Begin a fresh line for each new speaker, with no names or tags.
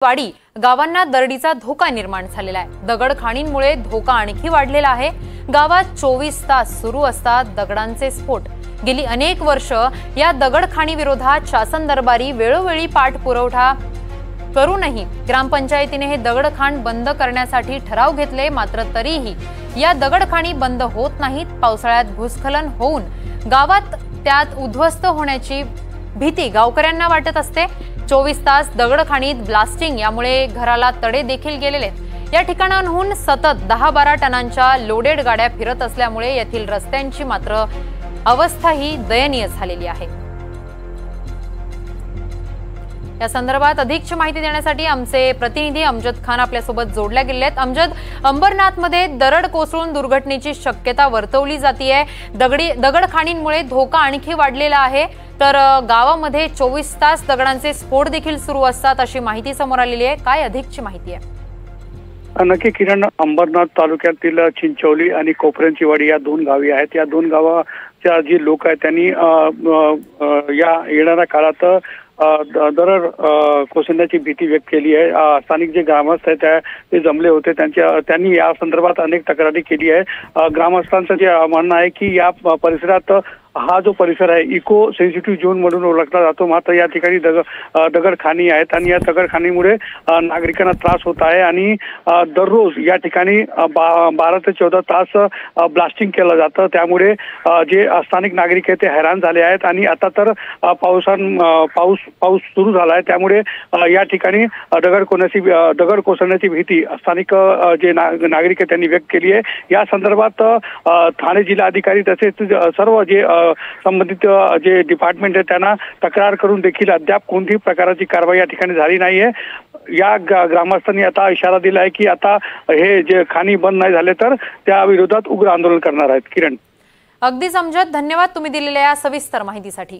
वाडी गावांना दरडीचा धोका निर्माण झालेला आहे। दगडखाणींमुळे धोका आणखी वाढलेला आहे। गावात 24 तास सुरू असतात दगडांचे स्फोट। गेली अनेक वर्ष या दगडखाणी विरोधात शासन दरबारी वेळोवेळी पाठपुरावा करूनही ग्रामपंचायतीने हे दगडखाण बंद करण्यासाठी ठराव घेतले, मात्र तरीही या दगडखाणी बंद होत नाहीत। पावसाळ्यात भूस्खलन होऊन गावात त्यात उद्ध्वस्त होण्याची भीती गावकऱ्यांना वाटत असते। 24 तास दगडखाणीत ब्लास्टिंग यामुळे घराला तडे देखील गेलेले आहेत। या ठिकाणांहून सतत 10-12 टनांच्या लोडेड गाड्या फिरत असल्यामुळे येथील रस्त्यांची मात्र अवस्था ही दयनीय झालेली आहे। या संदर्भात अधिकची माहिती देण्यासाठी आमचे प्रतिनिधी अमजद खान आपल्या सोबत जोडल्या गेले आहेत। अमजद, अंबरनाथमध्ये दरड कोसळून दुर्घटनेची शक्यता वर्तवली जाते। दगडखाणींमुळे धोका आणखी वाढलेला आहे, तर गावामध्ये 24 तास दगडांचे स्फोट देखील सुरू असतात अशी माहिती समोर आलेली आहे। काय अधिकची माहिती आहे?
नक्की किरण, अंबरनाथ तालुक्यातील चिंचोली आणि कोपऱ्यांची वाडी या दोन गावी आहेत। या दोन गावाच्या जी लोक आहेत त्यांनी या येणाऱ्या काळात दरड कोसळण्याची भीती व्यक्त केली आहे। स्थानिक जे ग्रामस्थ आहेत ते जमले होते, त्यांनी या संदर्भात अनेक तक्रारी केली आहे। ग्रामस्थांचं जे म्हणणं आहे की या परिसरात हा जो परिसर आहे इको सेन्सिटिव्ह झोन म्हणून ओळखला जातो, मात्र या ठिकाणी दगडखाणी आहेत आणि या दगडखाणीमुळे नागरिकांना त्रास होत आहे आणि दररोज या ठिकाणी 12 ते 14 तास ब्लास्टिंग केलं जातं। त्यामुळे जे स्थानिक नागरिक आहेत ते हैराण झाले आहेत आणि आता तर पाऊस सुरू झाला आहे, त्यामुळे या ठिकाणी दगड कोसळण्याची भीती स्थानिक जे नागरिक आहेत त्यांनी व्यक्त केली आहे। या संदर्भात ठाणे जिल्हाधिकारी तसेच सर्व जे संबंधित जे डिपार्टमेंट आहे त्यांना तक्रार करून देखील अद्याप कोणतीही प्रकारची कारवाई या ठिकाणी झाली नाहीये। या ग्रामस्थांनी आता इशारा दिला आहे की आता हे जे खाणी बंद नाही झाले तर त्या विरोधात उग्र आंदोलन करणार आहेत। किरण,
अगदी समजत, धन्यवाद तुम्ही दिलेल्या या सविस्तर माहितीसाठी।